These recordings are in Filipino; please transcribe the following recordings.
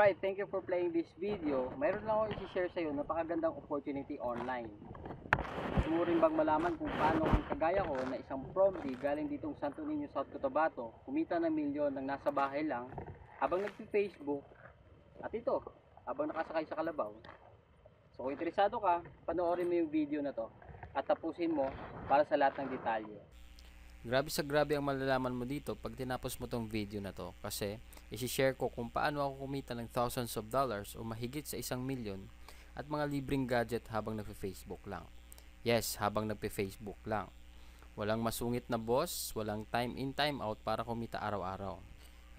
Alright, thank you for playing this video. Mayroon lang ako i-share sa iyo napakagandang opportunity online. Gusto mo rin bang malaman kung paano ang kagaya ko na isang promptly galing ditong Santo Niño, South Cotabato, kumita ng milyon ng nasa bahay lang habang nagpi-Facebook at ito, habang nakasakay sa kalabaw. So kung interesado ka, panoorin mo yung video na to at tapusin mo para sa lahat ng detalye. Grabe sa grabe ang malalaman mo dito pag tinapos mo tong video na to, kasi isi-share ko kung paano ako kumita ng thousands of dollars o mahigit sa 1,000,000 at mga libreng gadget habang nagpe-Facebook lang. Yes, habang nagpe-Facebook lang. Walang masungit na boss, walang time in time out para kumita araw-araw.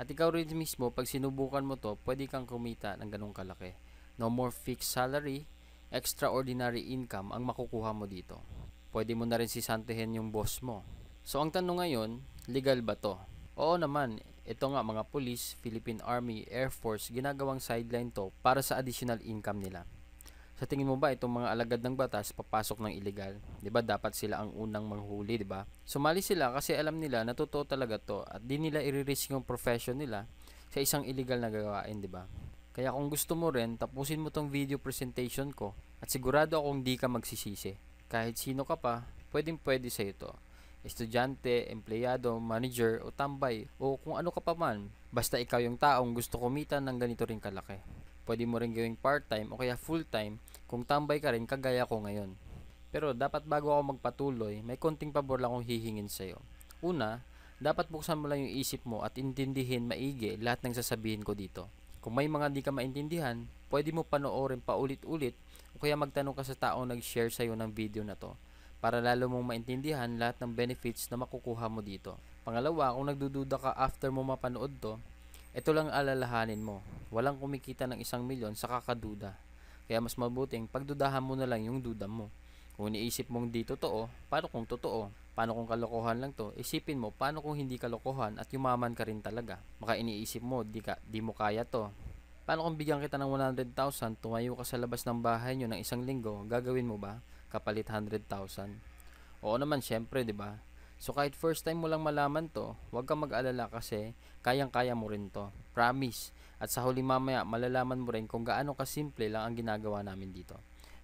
At ikaw rin mismo, pag sinubukan mo to, pwede kang kumita ng ganung kalaki. No more fixed salary, extraordinary income ang makukuha mo dito. Pwede mo na rin sisantihin yung boss mo. So ang tanong ngayon, legal ba to? Oo naman, ito nga mga police, Philippine Army, Air Force, ginagawang sideline to para sa additional income nila. Sa tingin mo ba itong mga alagad ng batas papasok ng illegal? 'Di ba dapat sila ang unang manghuli, 'di ba? Sumali sila kasi alam nila na totoo talaga to at di nila i-risk yung profession nila sa isang illegal na gawain, 'di ba? Kaya kung gusto mo rin, tapusin mo tong video presentation ko at sigurado akong di ka magsisisi. Kahit sino ka pa, pwede sa ito. Estudyante, empleyado, manager o tambay o kung ano ka pa man, basta ikaw yung taong gusto kumita ng ganito rin kalaki. Pwede mo rin gawing part-time o kaya full-time kung tambay ka rin kagaya ko ngayon. Pero dapat bago ako magpatuloy, may konting pabor lang akong hihingin sa'yo. Una, dapat buksan mo lang yung isip mo at intindihin maigi lahat ng sasabihin ko dito. Kung may mga di ka maintindihan, pwede mo panoorin paulit-ulit o kaya magtanong ka sa taong nag-share sa'yo ng video na to, para lalo mong maintindihan lahat ng benefits na makukuha mo dito. Pangalawa, kung nagdududa ka after mo mapanood to, ito lang alalahanin mo. Walang kumikita ng 1,000,000 sa kakaduda. Kaya mas mabuting pagdudahan mo na lang yung duda mo. Kung iniisip mong di totoo, paano kung totoo? Paano kung kalokohan lang to? Isipin mo, paano kung hindi kalokohan at yumaman ka rin talaga? Baka iniisip mo, di mo kaya to. Paano kung bigyan kita ng 100,000, tumayo ka sa labas ng bahay nyo ng 1 linggo, gagawin mo ba? Kapalit 100,000. Oo naman, syempre, 'di ba? So kahit first time mo lang malaman 'to, huwag kang mag-alala kasi kayang-kaya mo rin 'to. Promise. At sa huli mamaya, malalaman mo rin kung gaano kasimple lang ang ginagawa namin dito.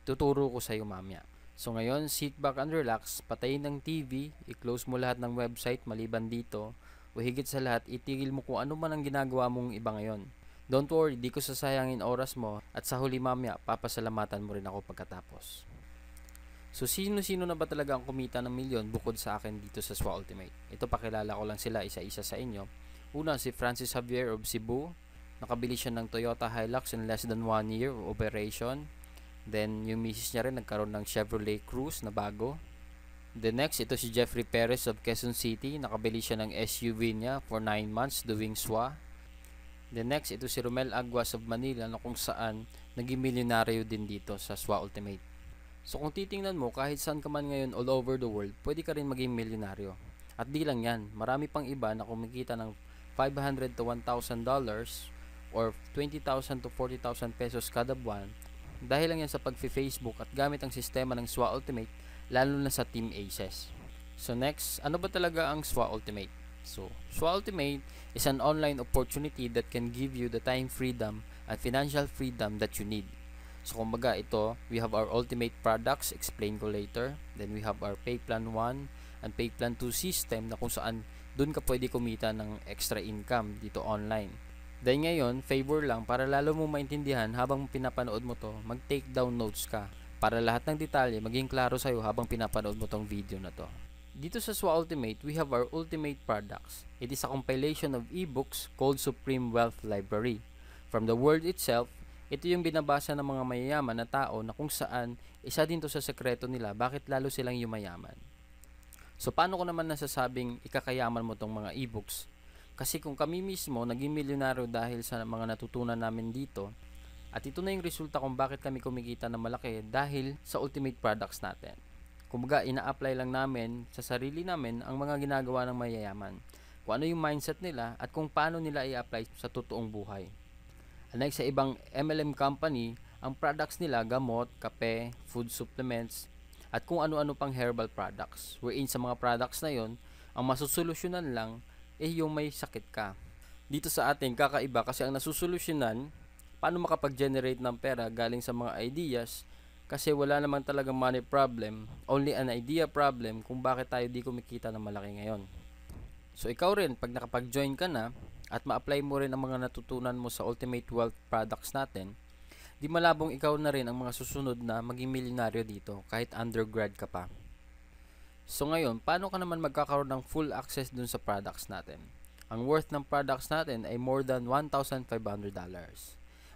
Tuturo ko sa iyo mamaya. So ngayon, sit back and relax, patayin ng TV, i-close mo lahat ng website maliban dito, o higit sa lahat, itigil mo kung ano man ang ginagawa mong iba ngayon. Don't worry, di ko sasayangin oras mo at sa huli mamaya, papasalamatan mo rin ako pagkatapos. So sino-sino na ba talaga ang kumita ng milyon bukod sa akin dito sa SWA Ultimate? Ito, pakilala ko lang sila isa-isa sa inyo. Una, si Francis Javier of Cebu. Nakabili siya ng Toyota Hilux in less than 1 year of operation. Then yung misis niya rin nagkaroon ng Chevrolet Cruze na bago. The next, ito si Jeffrey Perez of Quezon City. Nakabili siya ng SUV niya for 9 months doing SWA. The next, ito si Romel Aguas of Manila na kung saan naging milyonaryo din dito sa SWA Ultimate. So kung titingnan mo, kahit saan ka man ngayon all over the world, pwede ka rin maging milyonaryo. At di lang yan, marami pang iba na kumikita ng $500 to $1,000 or 20,000 to 40,000 pesos kada buwan dahil lang yan sa pag-Facebook at gamit ang sistema ng SWA Ultimate, lalo na sa Team Aces. So next, ano ba talaga ang SWA Ultimate? So, SWA Ultimate is an online opportunity that can give you the time freedom and financial freedom that you need. So kumbaga ito, we have our ultimate products, explain ko later. Then we have our Pay Plan 1 and Pay Plan 2 system na kung saan dun ka pwede kumita ng extra income dito online. Then ngayon, favor lang para lalo mo maintindihan habang pinapanood mo to, mag-take down notes ka para lahat ng detalye maging klaro sa'yo habang pinapanood mo tong video na to. Dito sa SWA Ultimate, we have our ultimate products. It is a compilation of ebooks called Supreme Wealth Library. From the word itself, ito yung binabasa ng mga mayayaman na tao na kung saan isa din to sa sekreto nila bakit lalo silang yumayaman. So paano ko naman nasasabing ikakayaman mo tong mga ebooks? Kasi kung kami mismo naging milyonaryo dahil sa mga natutunan namin dito, at ito na yung resulta kung bakit kami kumikita ng malaki dahil sa ultimate products natin. Kumbaga, ina-apply lang namin sa sarili namin ang mga ginagawa ng mayayaman, kung ano yung mindset nila at kung paano nila i-apply sa totoong buhay. Unlike sa ibang MLM company, ang products nila gamot, kape, food supplements, at kung ano-ano pang herbal products. Wherein sa mga products na yon, ang masusolusyonan lang yung may sakit ka. Dito sa atin, kakaiba kasi ang nasusolusyonan paano makapag-generate ng pera galing sa mga ideas, kasi wala naman talagang money problem, only an idea problem kung bakit tayo di kumikita ng malaki ngayon. So ikaw rin, pag nakapag-join ka na at ma-apply mo rin ang mga natutunan mo sa Ultimate Wealth products natin, di malabong ikaw na rin ang mga susunod na maging milyonaryo dito kahit undergrad ka pa. So ngayon, paano ka naman magkakaroon ng full access dun sa products natin? Ang worth ng products natin ay more than $1,500.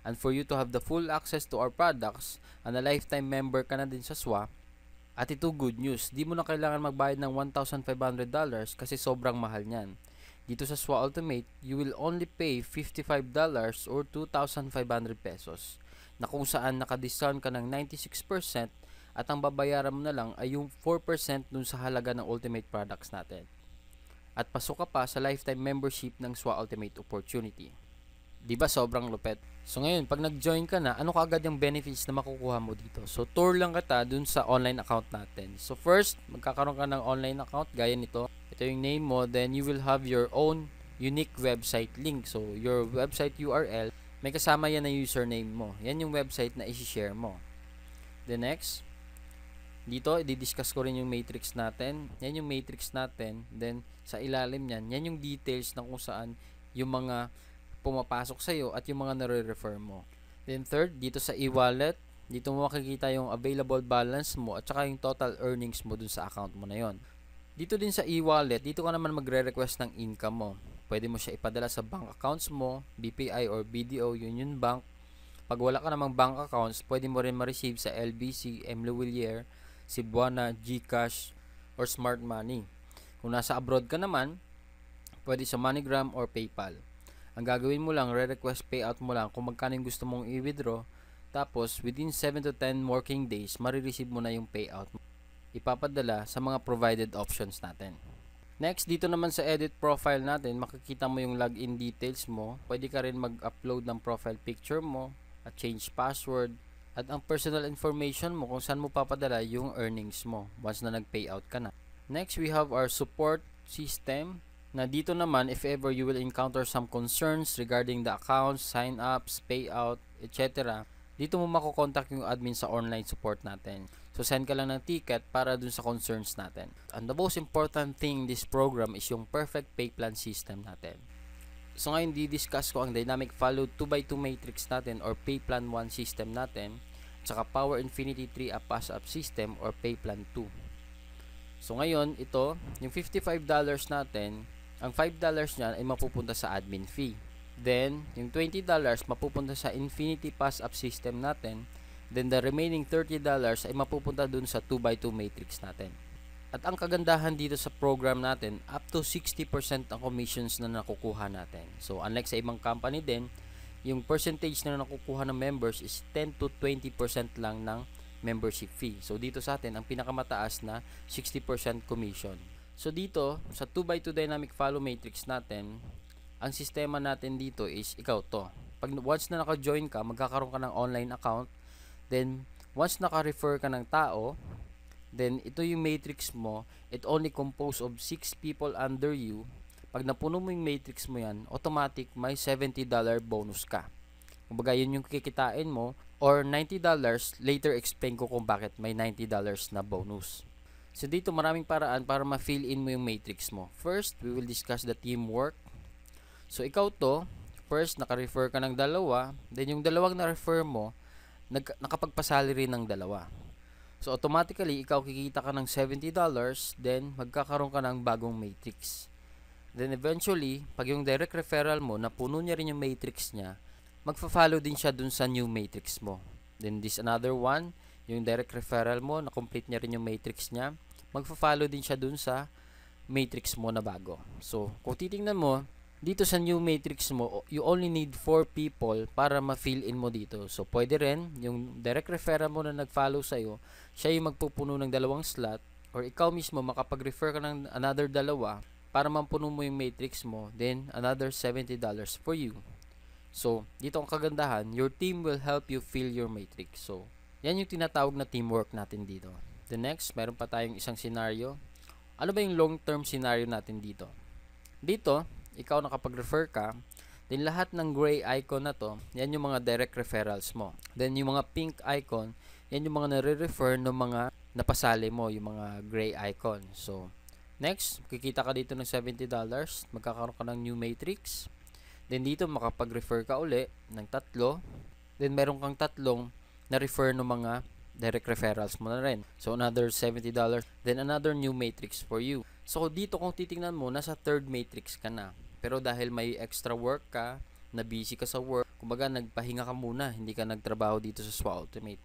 And for you to have the full access to our products, and a lifetime member ka na din sa SWA, at ito good news, di mo na kailangan magbayad ng $1,500 kasi sobrang mahal niyan. Dito sa SWA Ultimate, you will only pay $55 or 2,500 pesos, na kung saan naka-discount ka ng 96% at ang babayaran mo na lang ay yung 4% dun sa halaga ng Ultimate products natin. At pasok ka pa sa lifetime membership ng SWA Ultimate Opportunity. Di ba sobrang lupet? So ngayon, pag nag-join ka na, ano kaagad yung benefits na makukuha mo dito? So tour lang kita dun sa online account natin. So first, magkakaroon ka ng online account gaya nito. Ito yung name mo, then you will have your own unique website link. So your website URL, may kasama yan na username mo. Yan yung website na isi-share mo. Then next, dito, i-discuss ko rin yung matrix natin. Yan yung matrix natin. Then, sa ilalim yan, yan yung details na kung saan yung mga pumapasok sa'yo at yung mga nare-refer mo. Then, third, dito sa e-wallet, dito mo makikita yung available balance mo at saka yung total earnings mo dun sa account mo na yon. Dito din sa e-wallet, dito ka naman magre-request ng income mo. Pwede mo siya ipadala sa bank accounts mo, BPI or BDO, Union Bank. Pag wala ka namang bank accounts, pwede mo rin ma-receive sa LBC, M. Lewillier, Cebuana, GCash, or Smart Money. Kung nasa abroad ka naman, pwede sa MoneyGram or PayPal. Ang gagawin mo lang, re-request payout mo lang kung magkano yung gusto mong i-withdraw. Tapos, within 7 to 10 working days, marireceive mo na yung payout. Ipapadala sa mga provided options natin. Next, dito naman sa edit profile natin, makikita mo yung login details mo. Pwede ka rin mag-upload ng profile picture mo at change password. At ang personal information mo kung saan mo papadala yung earnings mo once na nag-payout ka na. Next, we have our support system. Na dito naman, if ever you will encounter some concerns regarding the accounts, sign-ups, payout, etc. Dito mo makokontak yung admin sa online support natin. So, send ka lang ng ticket para dun sa concerns natin. And the most important thing in this program is yung perfect pay plan system natin. So ngayon, di-discuss ko ang Dynamic Follow 2x2 matrix natin or Pay Plan 1 system natin, tsaka Power Infinity 3 a Pass-Up system or Pay Plan 2. So ngayon, ito, yung $55 natin, ang $5 niyan ay mapupunta sa admin fee. Then, yung $20 mapupunta sa Infinity Pass-Up system natin. Then, the remaining $30 ay mapupunta dun sa 2x2 matrix natin. At ang kagandahan dito sa program natin, up to 60% ang commissions na nakukuha natin. So, unlike sa ibang company din, yung percentage na nakukuha ng members is 10 to 20% lang ng membership fee. So, dito sa atin, ang pinakamataas na 60% commission. So, dito, sa 2x2 Dynamic Follow Matrix natin, ang sistema natin dito is, ikaw to. Pag once na naka-join ka, magkakaroon ka ng online account. Then, once naka-refer ka ng tao, then, ito yung matrix mo, it only composed of 6 people under you. Pag napuno mo yung matrix mo yan, automatic may $70 bonus ka. Kumbaga, yun yung kikitain mo, or $90, later explain ko kung bakit may $90 na bonus. So, dito maraming paraan para ma-fill in mo yung matrix mo. First, we will discuss the teamwork. So, ikaw to, first, naka-refer ka ng dalawa, then yung dalawang na-refer mo, nakapagpasalary ng dalawa. So, automatically, ikaw kikita ka ng $70, then magkakaroon ka ng bagong matrix. Then, eventually, pag yung direct referral mo, napuno niya rin yung matrix niya, magfa-follow din siya dun sa new matrix mo. Then, this another one, yung direct referral mo, na-complete niya rin yung matrix niya, magfa-follow din siya dun sa matrix mo na bago. So, kung titingnan mo, dito sa new matrix mo, you only need 4 people para ma-fill in mo dito. So, pwede rin, yung direct referral mo na nag-follow sa'yo, siya yung magpupuno ng dalawang slot, or ikaw mismo makapag-refer ka ng another dalawa para mampuno mo yung matrix mo, then another $70 for you. So, dito ang kagandahan, your team will help you fill your matrix. So, yan yung tinatawag na teamwork natin dito. The next, meron pa tayong isang scenario. Ano ba yung long-term scenario natin dito? Dito, ikaw nakapag-refer ka, Then lahat ng gray icon na to, yan yung mga direct referrals mo. Then yung mga pink icon, yan yung mga nare-refer ng mga napasali mo, yung mga gray icon. So, next, kikita ka dito ng $70, magkakaroon ka ng new matrix. Then dito makapag-refer ka uli ng 3. Then meron kang 3 na-refer ng mga direct referrals mo na rin. So, another $70. Then another new matrix for you. So, dito kung titingnan mo, nasa 3rd matrix ka na. Pero dahil may extra work ka, na busy ka sa work, kumbaga nagpahinga ka muna, hindi ka nagtrabaho dito sa SWA Ultimate.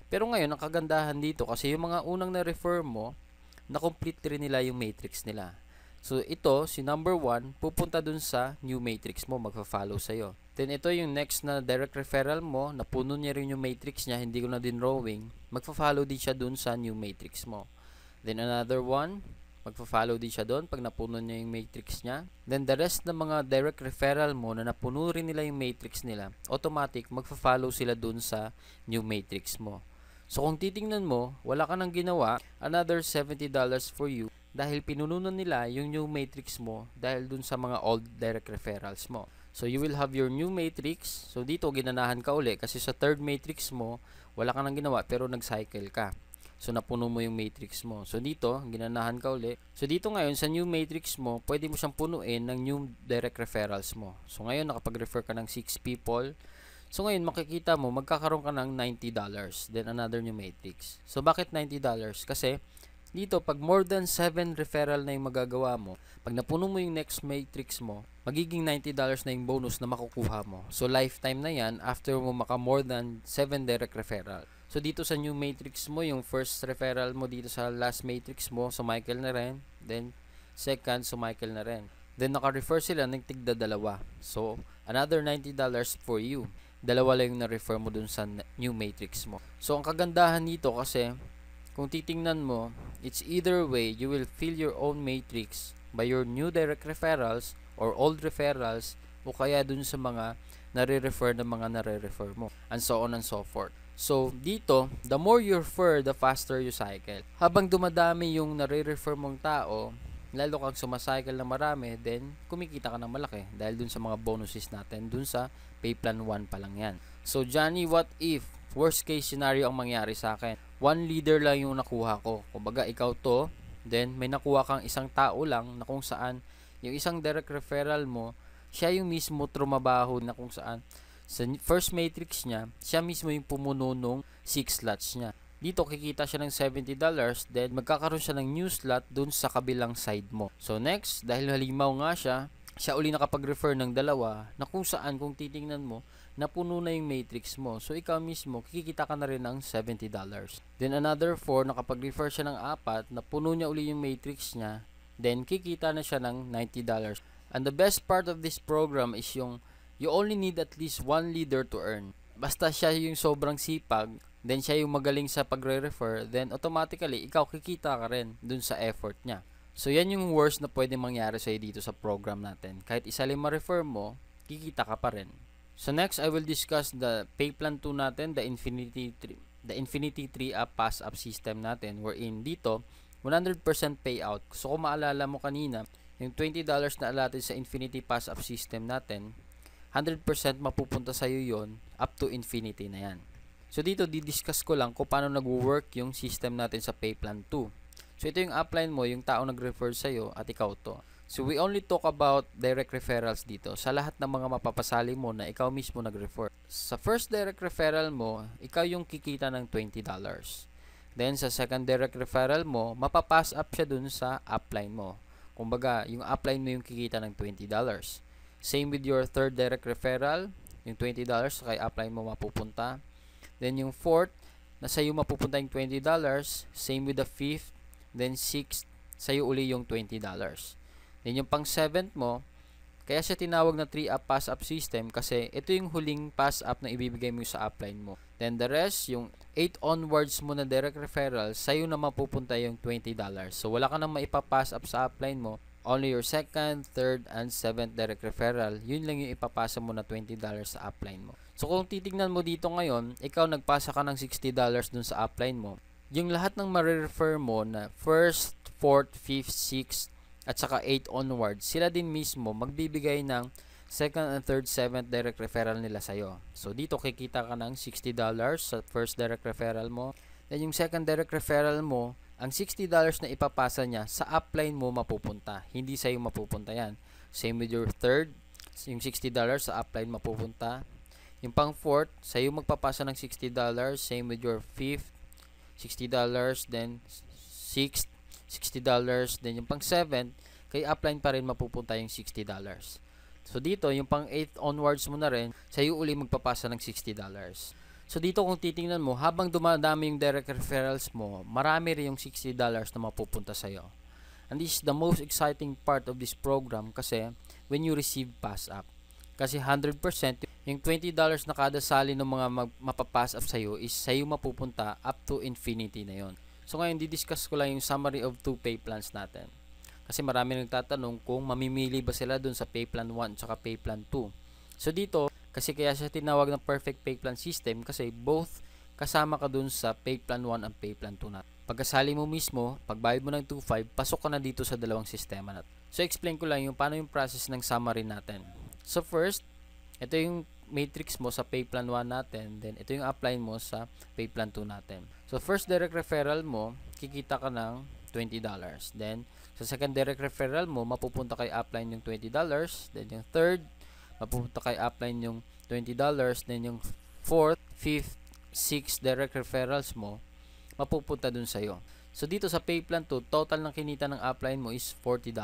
Pero ngayon, ang kagandahan dito, kasi yung mga unang na-refer mo, na-complete rin nila yung matrix nila. So, ito, si number 1, pupunta dun sa new matrix mo, magpa-follow sa'yo. Then, ito yung next na direct referral mo, napuno niya rin yung matrix niya, hindi ko na din drawing, magpa-follow din siya dun sa new matrix mo. Then, another one, magpa-follow din siya doon pag napuno niya yung matrix niya. Then, the rest ng mga direct referral mo na napuno rin nila yung matrix nila, automatic, magpa-follow sila doon sa new matrix mo. So, kung titingnan mo, wala ka nang ginawa, another $70 for you dahil pinununan nila yung new matrix mo dahil doon sa mga old direct referrals mo. So, you will have your new matrix. So, dito, ginanahan ka uli kasi sa 3rd matrix mo, wala ka nang ginawa pero nag-cycle ka. So, napuno mo yung matrix mo. So, dito, ginanahan ka uli. So, dito ngayon, sa new matrix mo, pwede mo siyang punuin ng new direct referrals mo. So, ngayon, nakapag-refer ka ng 6 people. So, ngayon, makikita mo, magkakaroon ka ng $90. Then, another new matrix. So, bakit $90? Kasi, dito, pag more than 7 referral na yung magagawa mo, pag napuno mo yung next matrix mo, magiging $90 na yung bonus na makukuha mo. So, lifetime na yan after mo maka more than 7 direct referral. So, dito sa new matrix mo, yung first referral mo dito sa last matrix mo, sumicle na rin. Then, second, sumicle na rin. Then, naka-refer sila ng tigda 2. So, another $90 for you. 2 lang yung na-refer mo dun sa new matrix mo. So, ang kagandahan dito kasi, kung titingnan mo, it's either way, you will fill your own matrix by your new direct referrals or old referrals o kaya dun sa mga nare-refer na mga nare-refer mo, and so on and so forth. So, dito, the more you refer, the faster you cycle. Habang dumadami yung nare-refer mong tao, lalo kang sumacycle na marami, then kumikita ka ng malaki dahil dun sa mga bonuses natin, dun sa pay plan 1 pa lang yan. So, Johnny, what if worst case scenario ang mangyari sa akin? 1 leader lang yung nakuha ko. Kumbaga, ikaw to, then may nakuha kang isang tao lang na kung saan yung isang direct referral mo, siya yung mismo trumabaho na kung saan sa first matrix niya, siya mismo yung pumuno nung 6 slots niya. Dito, kikita siya ng $70, then magkakaroon siya ng new slot dun sa kabilang side mo. So, next, dahil halimaw nga siya uli nakapag-refer ng 2 na kung saan, kung titingnan mo, napuno na yung matrix mo. So, ikaw mismo, kikita ka na rin ng $70. Then, another 4, nakapag-refer siya ng 4, napuno niya uli yung matrix niya, then kikita na siya ng $90. And the best part of this program is yung you only need at least 1 leader to earn. Basta siya yung sobrang sipag, then siya yung magaling sa pagre-refer, then automatically, ikaw kikita ka rin dun sa effort niya. So, yan yung worst na pwede mangyari sa'yo dito sa program natin. Kahit isa lang ma-refer mo, kikita ka pa rin. So, next, I will discuss the pay plan 2 natin, the Infinity 3-up pass-up system natin, wherein dito, 100% payout. So, kung maalala mo kanina, yung $20 na allotted sa Infinity pass-up system natin, 100% mapupunta sa'yo yon up to infinity na yan. So, dito, didiscuss ko lang kung paano nag-work yung system natin sa pay plan 2. So, ito yung upline mo, yung tao nag-refer sa'yo at ikaw to. So, we only talk about direct referrals dito sa lahat ng mga mapapasali mo na ikaw mismo nag-refer. Sa first direct referral mo, ikaw yung kikita ng $20. Then, sa second direct referral mo, mapapass up siya dun sa upline mo. Kumbaga, yung upline mo yung kikita ng $20. Same with your third direct referral, yung $20 kay upline mo mapupunta. Then, yung fourth, nasa iyo mapupunta yung $20. Same with the fifth. Then, sixth, sa'yo uli yung $20. Then, yung pang seventh mo, kaya siya tinawag na 3-up pass-up system kasi ito yung huling pass-up na ibibigay mo sa upline mo. Then, the rest, yung 8 onwards mo na direct referral, sa'yo na mapupunta yung $20. So, wala ka nang maipapass up sa upline mo. Only your second, third, and seventh direct referral, yun lang yung ipapasa mo na $20 sa upline mo. So, kung titignan mo dito ngayon, ikaw nagpasa ka ng $60 dun sa upline mo. Yung lahat ng ma-refer mo na first, fourth, fifth, sixth, at saka 8 onwards, sila din mismo magbibigay ng second and third, seventh direct referral nila sa'yo. So dito kikita ka ng $60 sa first direct referral mo. Then yung second direct referral mo, ang $60 na ipapasa niya sa upline mo mapupunta. Hindi sa'yo mapupunta yan. Same with your third, yung $60 sa upline mapupunta. Yung pang fourth, sa'yo magpapasa ng $60. Same with your fifth, $60. Then sixth, $60. Then yung pang seventh, kay upline pa rin mapupunta yung $60. So dito, yung pang 8 onwards mo na rin, sa'yo uli magpapasa ng $60. So dito kung titingnan mo, habang dumadami yung direct referrals mo, marami rin yung $60 na mapupunta sa'yo. And this is the most exciting part of this program kasi when you receive pass up. Kasi 100%, yung $20 na kada sali ng mga mapapass up sa'yo is sa'yo mapupunta up to infinity na yon. So ngayon, didiscuss ko lang yung summary of 2 pay plans natin. Kasi marami nagtatanong kung mamimili ba sila dun sa pay plan 1 at pay plan 2. So dito, kasi kaya siya tinawag na perfect pay plan system kasi both kasama ka dun sa pay plan 1 and pay plan 2 natin. Pagkasali mo mismo, pagbayad mo ng 2.5, pasok ka na dito sa dalawang sistema natin. So explain ko lang yung paano yung process ng summary natin. So first, ito yung matrix mo sa pay plan 1 natin, then ito yung upline mo sa pay plan 2 natin. So first direct referral mo, kikita ka ng $20. Then sa second direct referral mo, mapupunta kay upline yung $20. Then yung third, mapupunta kay upline yung $20. Then yung fourth, fifth, sixth direct referrals mo, mapupunta dun sa'yo. So dito sa pay plan 2, total ng kinita ng upline mo is $40.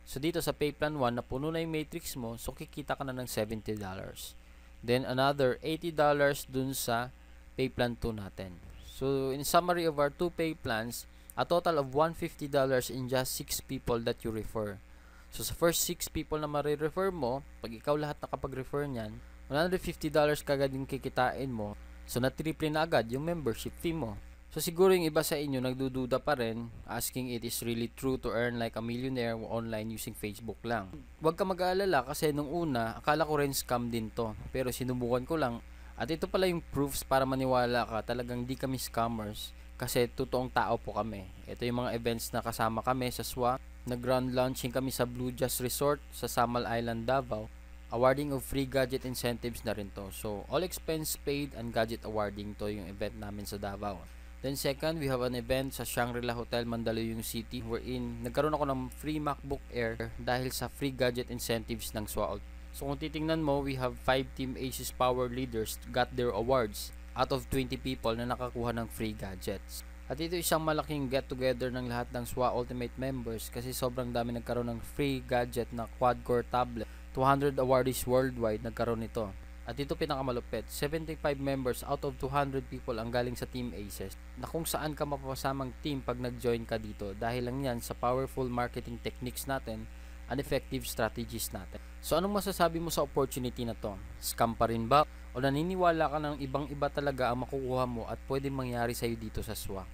So dito sa pay plan 1, napuno na yung matrix mo, so kikita ka na ng $70. Then another $80 dun sa pay plan 2 natin. So in summary of our 2 pay plans, a total of $150 in just 6 people that you refer. So sa first 6 people na marirefer mo, pag ikaw lahat nakapag-refer niyan, $150 kagad yung kikitain mo. So na-triple na agad yung membership fee mo. So siguro yung iba sa inyo nagdududa pa rin, asking it is really true to earn like a millionaire online using Facebook lang. Huwag ka mag-aalala kasi nung una, akala ko rin scam din to. Pero sinubukan ko lang at ito pala yung proofs para maniwala ka, talagang di kami scammers kasi totoong tao po kami. Ito yung mga events na kasama kami sa SWA. Nag-ground launching kami sa Blue Jazz Resort sa Samal Island, Davao. Awarding of free gadget incentives na rin to. So all expense paid and gadget awarding to yung event namin sa Davao. Then second, we have an event sa Shangri-La Hotel, Mandaluyong City wherein nagkaroon ako ng free MacBook Air dahil sa free gadget incentives ng SWA. So kung titingnan mo, we have 5 Team Asus Power Leaders got their awards out of 20 people na nakakuha ng free gadgets. At ito isang malaking get together ng lahat ng SWA Ultimate members kasi sobrang dami nagkaroon ng free gadget na quad-core tablet. 200 awardees worldwide nagkaroon nito. At ito pinakamalupit, 75 members out of 200 people ang galing sa Team Aces na kung saan ka mapapasamang team pag nag-join ka dito dahil lang yan sa powerful marketing techniques natin and effective strategies natin. So anong masasabi mo sa opportunity na to? Scam pa rin ba? O naniniwala ka ng ibang-iba talaga ang makukuha mo at pwedeng mangyari sa'yo dito sa SWA?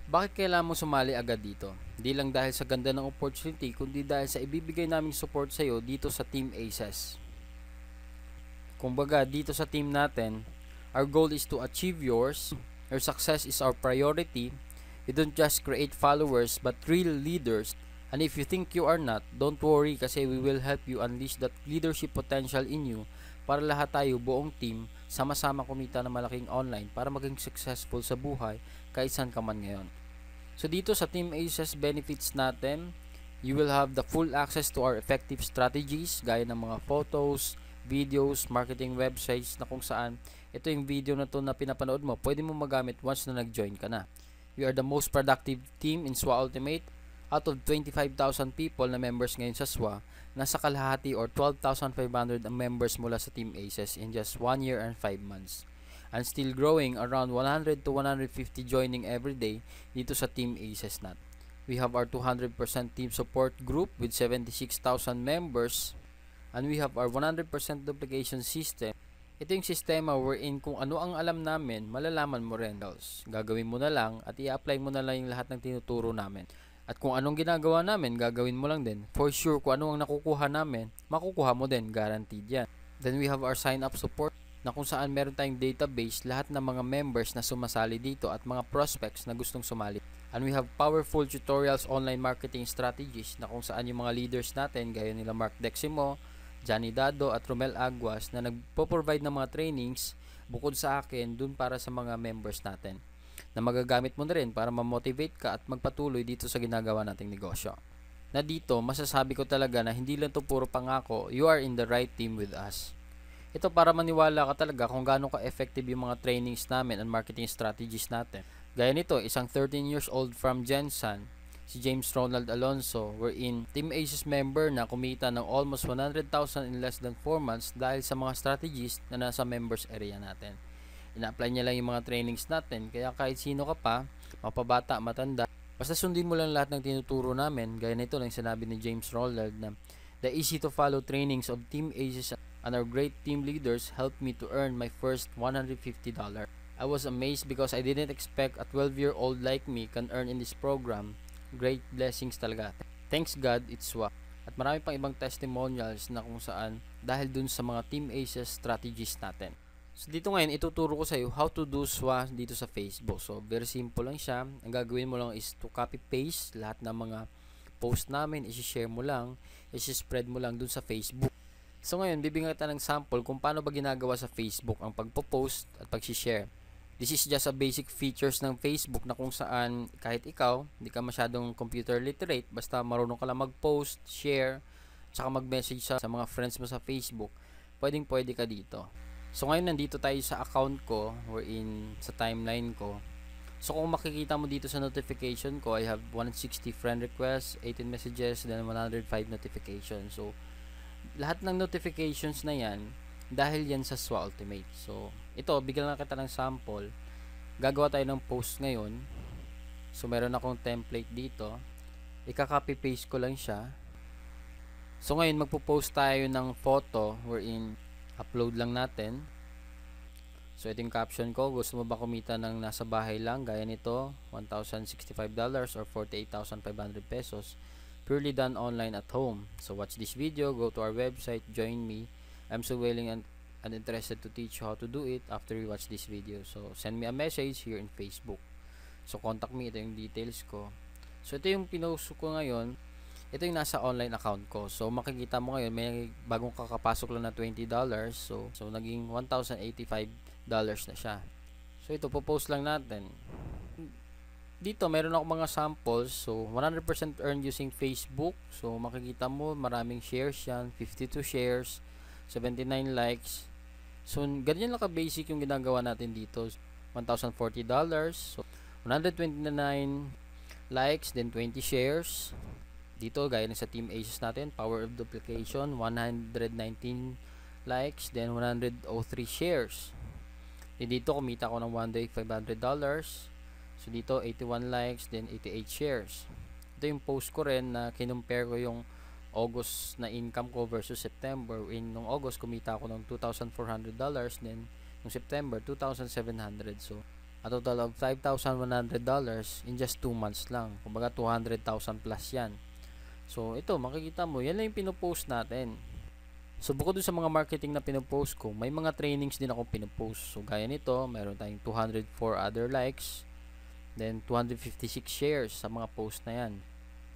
Bakit kailangan mo sumali agad dito? Di lang dahil sa ganda ng opportunity, kundi dahil sa ibibigay naming support sa'yo dito sa Team Aces. Kumbaga, dito sa team natin, our goal is to achieve yours. Your success is our priority. We don't just create followers, but real leaders. And if you think you are not, don't worry kasi we will help you unleash that leadership potential in you para lahat tayo, buong team, sama-sama kumita ng malaking online para maging successful sa buhay kahit saan ka man ngayon. So dito sa Team Aces benefits natin, you will have the full access to our effective strategies gaya ng mga photos, videos, marketing websites na kung saan ito yung video na to na pinapanood mo, pwede mo magamit once na nag-join ka na. We are the most productive team in SWA Ultimate. Out of 25,000 people na members ngayon sa SWA, nasa kalahati or 12,500 ang members mula sa Team Aces in just 1 year and 5 months. And still growing, around 100 to 150 joining every day dito sa Team Aces natin. We have our 200% team support group with 76,000 members. And we have our 100% duplication system. Ito yung sistema wherein kung ano ang alam namin, malalaman mo rin. Gagawin mo na lang at i-apply mo na lang yung lahat ng tinuturo namin. At kung anong ginagawa namin, gagawin mo lang din. For sure, kung ano ang nakukuha namin, makukuha mo din. Guaranteed yan. Then we have our sign-up support na kung saan meron tayong database, lahat ng mga members na sumasali dito at mga prospects na gustong sumali. And we have powerful tutorials, online marketing strategies na kung saan yung mga leaders natin, gaya nila Mark Deximo, Johnny Dado at Romel Aguas na nagpo-provide ng mga trainings bukod sa akin dun para sa mga members natin na magagamit mo na rin para ma-motivate ka at magpatuloy dito sa ginagawa nating negosyo. Na dito, masasabi ko talaga na hindi lang to puro pangako, you are in the right team with us. Ito para maniwala ka talaga kung gaano ka-effective yung mga trainings namin and marketing strategies natin. Gaya nito, isang 13 years old from Jensen, si James Ronald Alonso, wherein Team Aces member na kumita ng almost 100,000 in less than 4 months dahil sa mga strategies na nasa members area natin. Ina-apply niya lang yung mga trainings natin, kaya kahit sino ka pa, mapabata, matanda, basta sundin mo lang lahat ng tinuturo namin. Gaya nito lang sinabi ni James Ronald na the easy to follow trainings of Team Aces and our great team leaders helped me to earn my first $150. I was amazed because I didn't expect a 12-year-old like me can earn in this program. Great blessings talaga. Thanks God, it's SWA. At marami pang ibang testimonials na kung saan dahil dun sa mga Team Aces strategies natin. So dito ngayon, ituturo ko sa iyo how to do SWA dito sa Facebook. So very simple lang siya. Ang gagawin mo lang is to copy paste lahat ng mga post namin, i-share mo lang, i-spread mo lang dun sa Facebook. So ngayon, bibigyan kita ng sample kung paano ba ginagawa sa Facebook ang pagpo-post at pag-share. This is just a basic features ng Facebook na kung saan kahit ikaw, hindi ka masyadong computer literate, basta marunong ka lang mag-post, share, tsaka mag-message sa mga friends mo sa Facebook, pwede ka dito. So ngayon nandito tayo sa account ko, wherein sa timeline ko. So kung makikita mo dito sa notification ko, I have 160 friend requests, 18 messages, then 105 notifications. So lahat ng notifications na yan, dahil yan sa SWA Ultimate. So ito, bigyan lang kita ng sample. Gagawa tayo ng post ngayon. So meron akong template dito. Ika-copy paste ko lang siya. So ngayon magpo-post tayo ng photo wherein upload lang natin. So ito yung caption ko. Gusto mo ba kumita ng nasa bahay lang? Gaya nito, $1,065 or 48,500 pesos. Purely done online at home. So watch this video, go to our website, join me. I'm so willing and interested to teach you how to do it after you watch this video. So send me a message here in Facebook. So contact me, ito yung details ko. So ito yung pinost ko ngayon. Ito yung nasa online account ko. So makikita mo ngayon may bagong kakapasok lang na $20. So naging $1,085 na siya. So ito po-post lang natin. Dito meron ako mga samples. So 100% earned using Facebook. So makikita mo maraming shares yan, 52 shares, 79 likes. So ganyan lang ka-basic yung ginagawa natin dito. $1,040. So 129 likes, then 20 shares. Dito gaya ng sa Team Aces natin, power of duplication, 119 likes, then 103 shares. Then dito kumita ko ng one day $500. So dito 81 likes, then 88 shares. Ito yung post ko rin na kinumpare ko yung August na income ko versus September. Nung August kumita ako ng $2,400, then nung September $2,700. So a total of $5,100 in just 2 months lang. Kumbaga 200,000 plus yan. So ito makikita mo, yan lang yung pinopost natin. So bukod dun sa mga marketing na pinopost ko, may mga trainings din ako pinopost. So gaya nito, meron tayong 204 other likes, then 256 shares sa mga post na yan.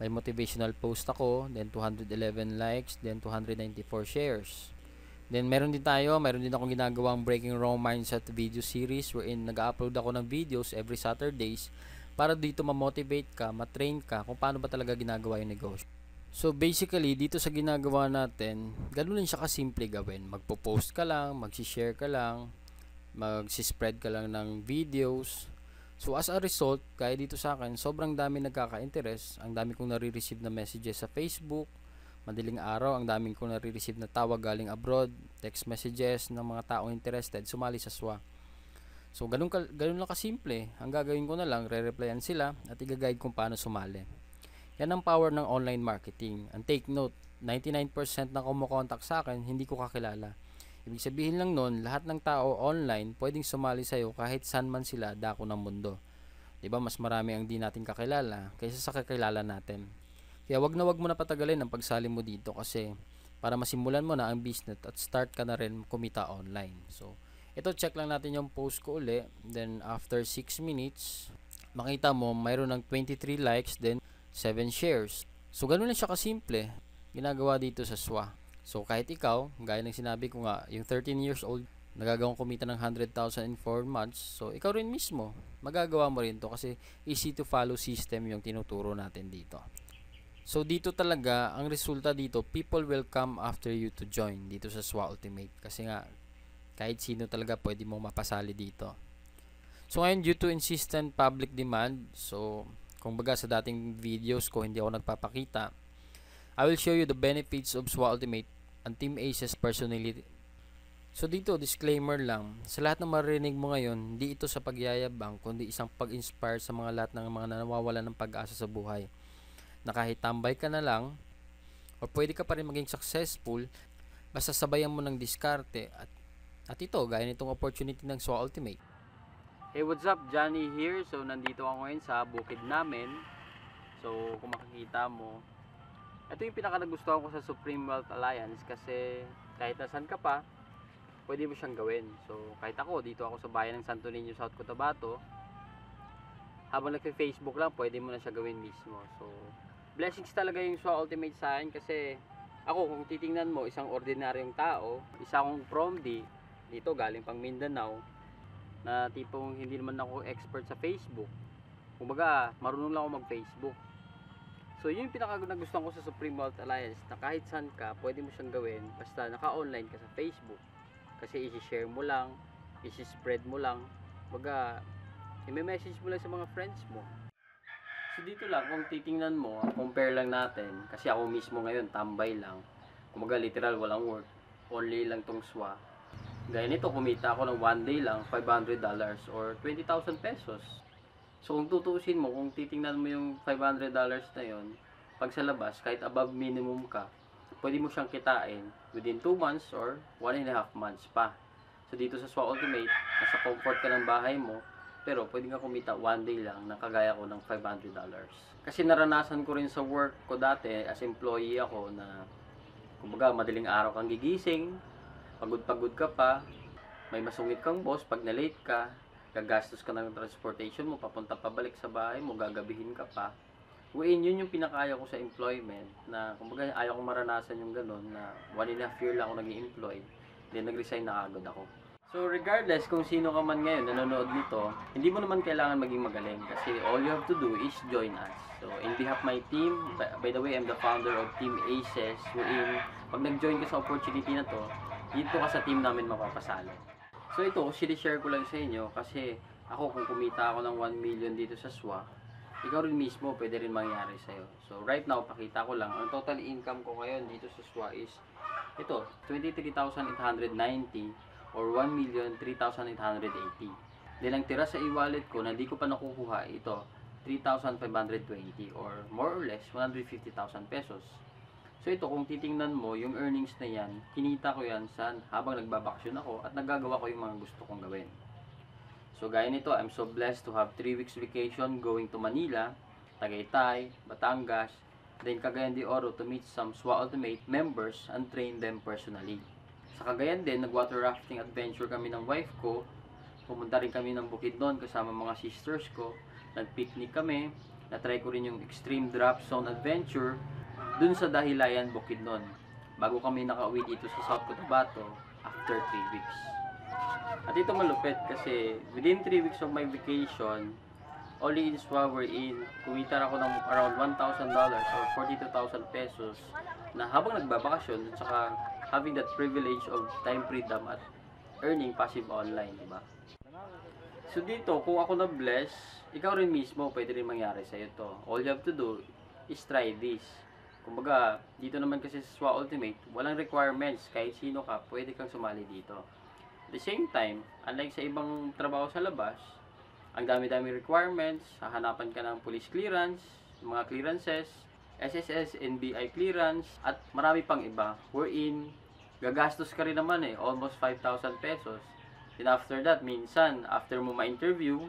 May motivational post ako, then 211 likes, then 294 shares. Then meron din akong ginagawang Breaking Raw Mindset video series wherein nag-upload ako ng videos every Saturdays para dito ma-motivate ka, ma-train ka kung paano ba talaga ginagawa yung negosyo. So basically, dito sa ginagawa natin, ganun lang siya kasimple gawin. Magpo-post ka lang, mag-share ka lang, mag-spread ka lang ng videos. So as a result, kaya dito sa akin, sobrang dami nagkaka-interest. Ang dami kong nare-receive na messages sa Facebook. Madaling araw, ang daming kong nare-receive na tawag galing abroad, text messages ng mga taong interested, sumali sa SWA. So ganun lang kasimple. Ang gagawin ko na lang, re-replyan sila at i-guide kung paano sumali. Yan ang power ng online marketing. And take note, 99% na kumukontak sa akin, hindi ko kakilala. Ibig sabihin lang nun, lahat ng tao online pwedeng sumali sa'yo kahit saan man sila dako ng mundo. Diba, mas marami ang di natin kakilala kaysa sa kakilala natin. Kaya wag na patagalin ang pagsali mo dito kasi para masimulan mo na ang business at start ka na rin kumita online. So, ito check lang natin yung post ko uli. Then, after 6 minutes, makita mo mayroon ng 23 likes, then 7 shares. So, ganun lang siya kasimple ginagawa dito sa SWA. So kahit ikaw, gaya ng sinabi ko nga, yung 13 years old, nagagawang kumita ng 100,000 in 4 months. So ikaw rin mismo, magagawa mo rin to kasi easy to follow system yung tinuturo natin dito. So dito talaga, ang resulta dito, people will come after you to join dito sa SWA Ultimate. Kasi nga, kahit sino talaga pwede mong mapasali dito. So ngayon, due to insistent public demand, so kung baga sa dating videos ko, hindi ako nagpapakita, I will show you the benefits of SWA Ultimate and Team Aces personally. So dito, disclaimer lang, sa lahat ng marinig mo ngayon, hindi ito sa pagyayabang, kundi isang pag-inspire sa mga lahat ng mga nawawalan ng pag-asa sa buhay. Na kahit tambay ka na lang, o pwede ka pa rin maging successful, basta sabayan mo ng diskarte at ito, gaya nitong opportunity ng SWA Ultimate. Hey, what's up? Johnny here. So, nandito ako ngayon sa bukid namin. So, kung makikita mo, ito yung pinaka-nagustuhan ko sa Supreme Wealth Alliance kasi kahit nasan ka pa, pwede mo siyang gawin. So, kahit ako, dito ako sa bayan ng Santo Niño, South Cotabato, habang nagpe-Facebook lang, pwede mo na siya gawin mismo. So, blessings talaga yung SWA Ultimate sa akin kasi ako, kung titingnan mo, isang ordinaryong tao, isa akong PROMD, dito galing pang Mindanao, na tipong hindi naman ako expert sa Facebook. Kumbaga, marunong lang ako mag-Facebook. So, yun yung pinaka-nagustuhan ko sa Supreme Wealth Alliance na kahit saan ka, pwede mo siyang gawin basta naka-online ka sa Facebook. Kasi isi-share mo lang, isi-spread mo lang, kumbaga, i-message mo lang sa mga friends mo. So, dito lang, kung titingnan mo, compare lang natin, kasi ako mismo ngayon, tambay lang. Kumbaga, literal, walang work. Only lang tong SWA. Gaya nito, kumita ako ng one day lang, $500 or 20,000 pesos. So, kung tutuusin mo, kung titingnan mo yung $500 na yon, pag sa labas, kahit above minimum ka, pwede mo siyang kitain within 2 months or 1.5 months pa. So, dito sa SWA Ultimate, nasa comfort ka ng bahay mo, pero pwede nga kumita one day lang na kagaya ko ng $500. Kasi naranasan ko rin sa work ko dati, as employee ako na, kumbaga, madaling araw kang gigising, pagod-pagod ka pa, may masungit kang boss, pag na-late ka, gagastos ka ng transportation mo, papunta pabalik sa bahay mo, gagabihin ka pa. Yun yung pinakaya ko sa employment, na kumbaga ayaw kong maranasan yung ganun, na 1.5 year lang ako nag-i-employ, then nag-resign na agad ako. So regardless kung sino ka man ngayon nanonood nito, hindi mo naman kailangan maging magaling kasi all you have to do is join us. So in behalf of my team, by the way, I'm the founder of Team Aces, wherein pag nag-join ka sa opportunity na to, dito ka sa team namin mapapasalo. So ito, sinishare ko lang sa inyo kasi ako kung kumita ako ng 1 million dito sa SWA, ikaw rin mismo pwede rin mangyari sa'yo. So right now, pakita ko lang, ang total income ko ngayon dito sa SWA is ito, 23,890 or 1,03,880. Then ang tira sa e-wallet ko na di ko pa nakukuha, ito, 3,520 or more or less 150,000 pesos. So ito, kung titingnan mo, yung earnings na yan, kinita ko yan habang nagbabakasyon ako at nagagawa ko yung mga gusto kong gawin. So gaya nito, I'm so blessed to have 3 weeks vacation going to Manila, Tagaytay, Batangas, then Cagayan de Oro to meet some SWA Ultimate members and train them personally. Sa Cagayan din, nag-water rafting adventure kami ng wife ko, pumunta rin kami ng Bukidnon kasama mga sisters ko, nag-picnic kami, na-try ko rin yung extreme drop zone adventure, dun sa Dahilayan, Bukidnon, bago kami nakauwi dito sa South Cotabato after 3 weeks. At ito malupit kasi within 3 weeks of my vacation, only in SWA wherein kumita ako ng around $1,000 or 42,000 pesos na habang nagbabakasyon at saka having that privilege of time freedom at earning passive online, diba? So dito, kung ako na-bless, ikaw rin mismo pwede rin mangyari sa'yo to. All you have to do is try this. Kumbaga, dito naman kasi sa SWA Ultimate, walang requirements. Kahit sino ka, pwede kang sumali dito. At the same time, unlike sa ibang trabaho sa labas, ang dami-dami requirements, hahanapan ka ng police clearance, mga clearances, SSS, NBI clearance, at marami pang iba. Wherein, gagastos ka rin naman almost 5,000 pesos. Then after that, minsan, after mo ma-interview,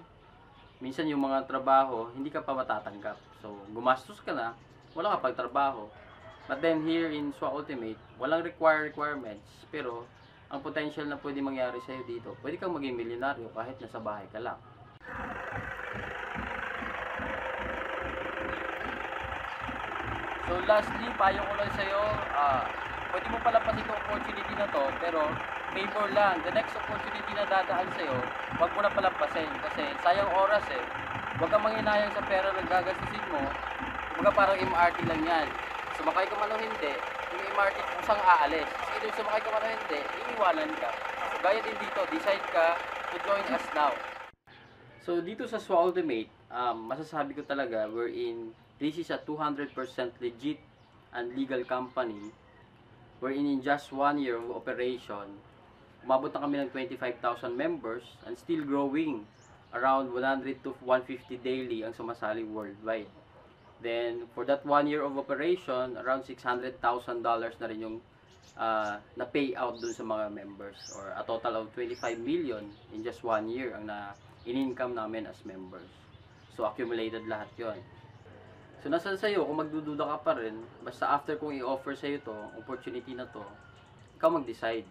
minsan yung mga trabaho, hindi ka pa matatanggap. So, gumastos ka na, wala ka pagtrabaho. But then here in SWA Ultimate, walang requirements. Pero, ang potential na pwede mangyari sa'yo dito, pwede kang maging milyonaryo kahit nasa bahay ka lang. So lastly, payo ko lang sa'yo, pwede mo palapasin favor lang, the next opportunity na dadaan sa'yo, huwag mo na palampasin kasi sayang oras eh. Huwag kang manghinayang sa pera na gagastusin mo, kumbaga parang MRT lang yan. Sumakay ka man o hindi, yung MRT kusang aalis. Kasi kung sumakay ka man o hindi, iiwanan ka. So gaya din dito, decide ka to join us now. So dito sa SWA Ultimate, masasabi ko talaga wherein this is a 200% legit and legal company wherein in just 1 year of operation, umabot na kami ng 25,000 members and still growing. Around 100 to 150 daily ang sumasali worldwide. Then, for that 1 year of operation, around $600,000 na rin yung na payout dun sa mga members, or a total of 25 million in just 1 year ang in-income namin as members. So, accumulated lahat yon. So, nasa sa'yo, kung magdududa ka pa rin, basta after kong i-offer sa'yo to, opportunity na to, ikaw mag-decide.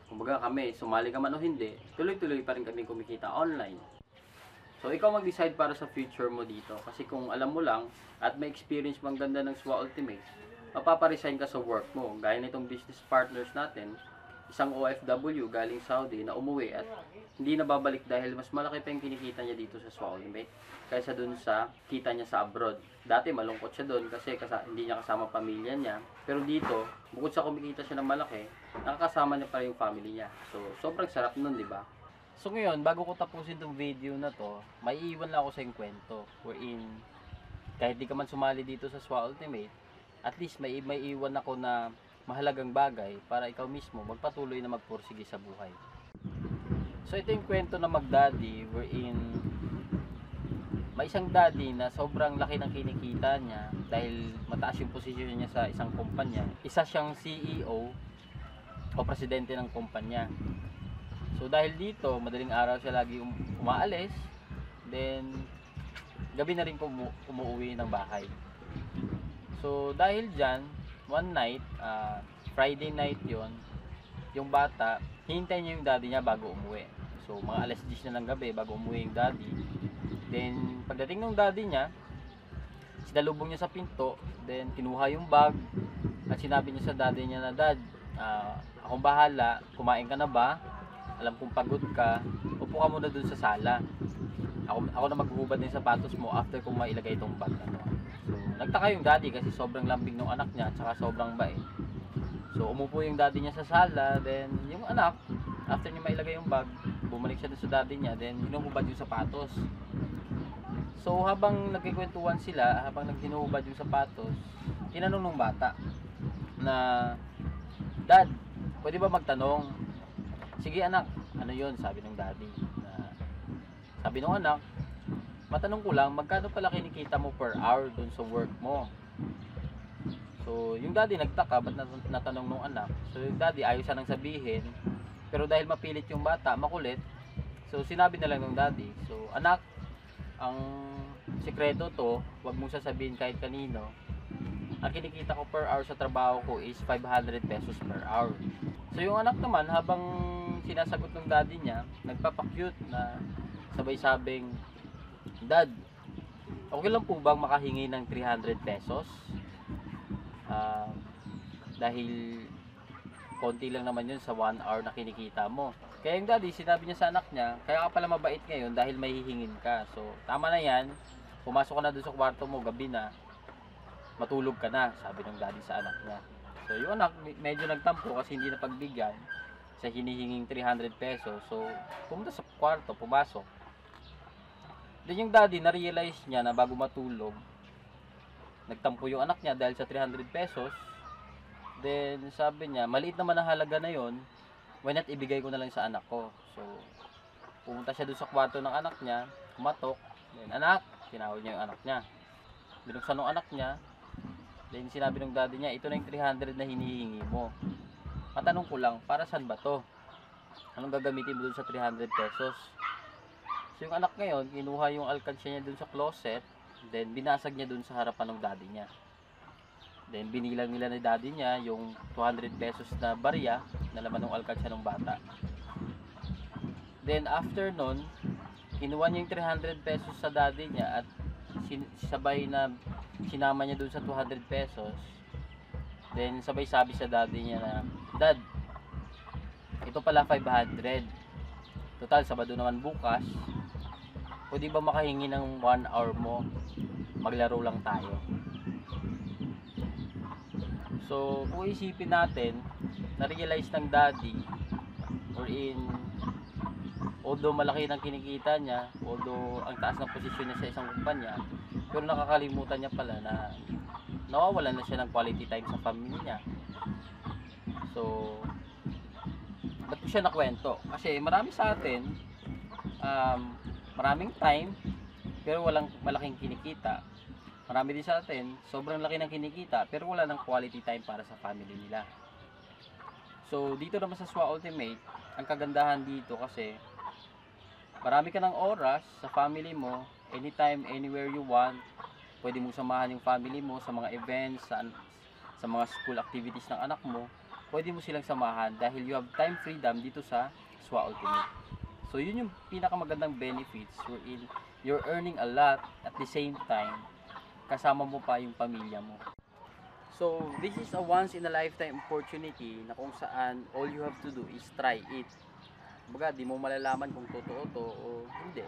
Kumbaga kami, sumali ka man o hindi, tuloy-tuloy pa rin kami kumikita online. So, ikaw mag-decide para sa future mo dito. Kasi kung alam mo lang, at may experience mang ganda ng SWA Ultimate, mapaparesign ka sa work mo. Gaya nitong business partners natin, isang OFW galing Saudi na umuwi at hindi na babalik dahil mas malaki pa yung kinikita niya dito sa SWA Ultimate kaysa dun sa kita niya sa abroad. Dati malungkot siya dun kasi hindi niya kasama pamilya niya. Pero dito, bukod sa kumikita siya ng malaki, nakakasama niya pa rin yung family niya. So, sobrang sarap nun, di ba? So ngayon, bago ko tapusin tong video na to, may iwan lang ako sa yung kwento. Wherein, kahit di ka man sumali dito sa SWA Ultimate, at least may iwan ako na mahalagang bagay para ikaw mismo magpatuloy na magpursige sa buhay. So ito yung kwento na mag-daddy, wherein may isang daddy na sobrang laki ng kinikita niya dahil mataas yung posisyon niya sa isang kumpanya. Isa siyang CEO o presidente ng kumpanya. So dahil dito, madaling araw siya lagi umaalis, then gabi na rin umuwi ng bahay. So dahil dyan, one night, Friday night yon, yung bata, hintay niya yung daddy niya bago umuwi. So mga alas 10 na ng gabi bago umuwi yung daddy. Then pagdating ng daddy niya, sinalubong niya sa pinto, then kinuha yung bag at sinabi niya sa daddy niya na, "Dad, akong bahala, kumain ka na ba? Alam kong pagod ka, upo ka muna dun sa sala. Ako na maghuhubad ng sapatos mo after kong mailagay itong bag na to." So, nagtaka yung daddy kasi sobrang lambing ng anak niya at saka sobrang bait. So, umupo yung daddy niya sa sala, then yung anak, after niya mailagay yung bag, bumalik siya dun sa daddy niya, then hinuhubad yung sapatos. So, habang nagkikwentuhan sila, habang naghinuhubad yung sapatos, tinanong ng bata na, "Dad, pwede ba magtanong?" "Sige anak." "Ano yun?" sabi ng daddy. Sabi ng anak, "Matanong ko lang, magkano pala kinikita mo per hour dun sa work mo?" So yung daddy nagtaka, ba't natanong ng anak? So yung daddy ayaw sanang sabihin, pero dahil mapilit yung bata, makulit, so sinabi na lang ng daddy, "So anak, ang sikreto to, wag mong sasabihin kahit kanino. Ang kinikita ko per hour sa trabaho ko is 500 pesos per hour." So yung anak naman, habang sinasagot ng daddy niya, nagpapakyut na sabay sabing, "Dad, okay lang po bang makahingi ng 300 pesos? Dahil konti lang naman yun sa 1 hour na kinikita mo." Kaya yung daddy, sinabi niya sa anak niya, "Kaya ka pala mabait ngayon dahil may hihingin ka. So tama na yan, pumasok ka na doon sa kwarto mo, gabi na, matulog ka na," sabi ng daddy sa anak niya. So yung anak medyo nagtampo kasi hindi na pagbigyan sa hinihinging 300 pesos. So pumunta sa kwarto, pumasok. Then yung daddy na-realize niya na bago matulog, nagtampo yung anak niya dahil sa 300 pesos. Then sabi niya, maliit naman ang halaga na yon, why not ibigay ko na lang sa anak ko. So pumunta siya doon sa kwarto ng anak niya, kumatok. Then, "Anak," tinawag niya yung anak niya. Binuksan ng anak niya. Then sinabi ng daddy niya, "Ito na yung 300 na hinihingi mo. Matanong ko lang, para saan ba to? Anong gagamitin mo dun sa 300 pesos?" So yung anak ngayon, kinuha yung alkansya niya dun sa closet, then binasag niya dun sa harapan ng daddy niya. Then binilang nila ni daddy niya yung 200 pesos na barya na laman ng alkansya ng bata. Then after nun, kinuha niya yung 300 pesos sa daddy niya at sabay na sinama niya dun sa 200 pesos. Then sabay sabi sa daddy niya na, "Dad, ito pala 500. Total, Sabado naman bukas. Pwede ba makahingi ng 1 hour mo? Maglaro lang tayo. So, kung isipin natin, na-realize ng daddy, or although malaki ng kinikita niya, although ang taas ng posisyon niya sa isang kumpanya, pero nakakalimutan niya pala na nawawalan na siya ng quality time sa family niya. So, ba't ko siya nakwento? Kasi marami sa atin, maraming time, pero walang malaking kinikita. Marami din sa atin, sobrang laki ng kinikita, pero wala ng quality time para sa family nila. So, dito naman sa SWA Ultimate, ang kagandahan dito kasi, marami ka ng oras sa family mo, anytime, anywhere you want. Pwede mong samahan yung family mo sa mga events, sa mga school activities ng anak mo. Pwede mo silang samahan dahil you have time freedom dito sa SWA Ultimate. So, yun yung pinakamagandang benefits wherein you're earning a lot at the same time, kasama mo pa yung pamilya mo. So, this is a once in a lifetime opportunity na kung saan all you have to do is try it. Baga, di mo malalaman kung totoo to o hindi.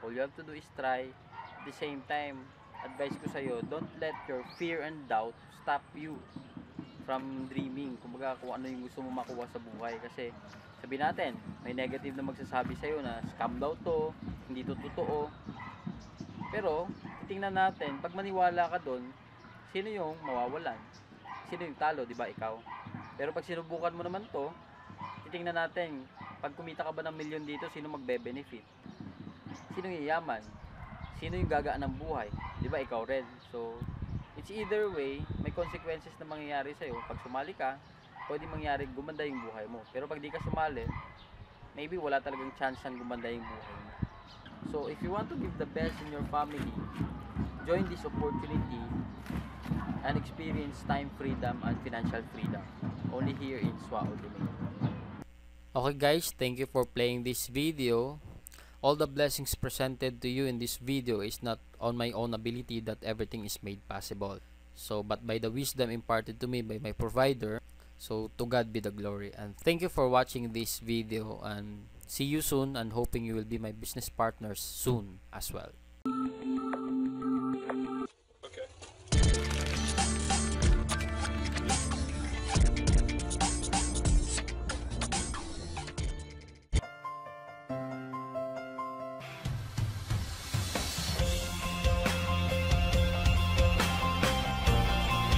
All you have to do is try. At the same time, advice ko sa'yo, don't let your fear and doubt stop you from dreaming. Kumbaga, kung ano yung gusto mo makuha sa buhay. Kasi, sabihin natin, may negative na magsasabi sa'yo na scam daw to, hindi to totoo. Pero, tingnan natin, pag maniwala ka doon, sino yung mawawalan? Sino yung talo, di ba ikaw? Pero pag sinubukan mo naman to, titingnan natin, pag kumita ka ba ng milyon dito, sino magbe-benefit? Sino yung yayaman? Sino yung gagaan ng buhay? Di ba ikaw rin? So, it's either way, may consequences na mangyayari sa'yo. Pag sumali ka, pwede mangyari gumanda yung buhay mo. Pero pag di ka sumali, maybe wala talagang chance ang gumanda yung buhay mo. So, if you want to give the best in your family, join this opportunity and experience time freedom and financial freedom only here in SWA Ultimate. Okay guys, thank you for playing this video. All the blessings presented to you in this video is not on my own ability that everything is made possible. So, but by the wisdom imparted to me by my provider. So, to God be the glory. And thank you for watching this video and see you soon and hoping you will be my business partners soon as well.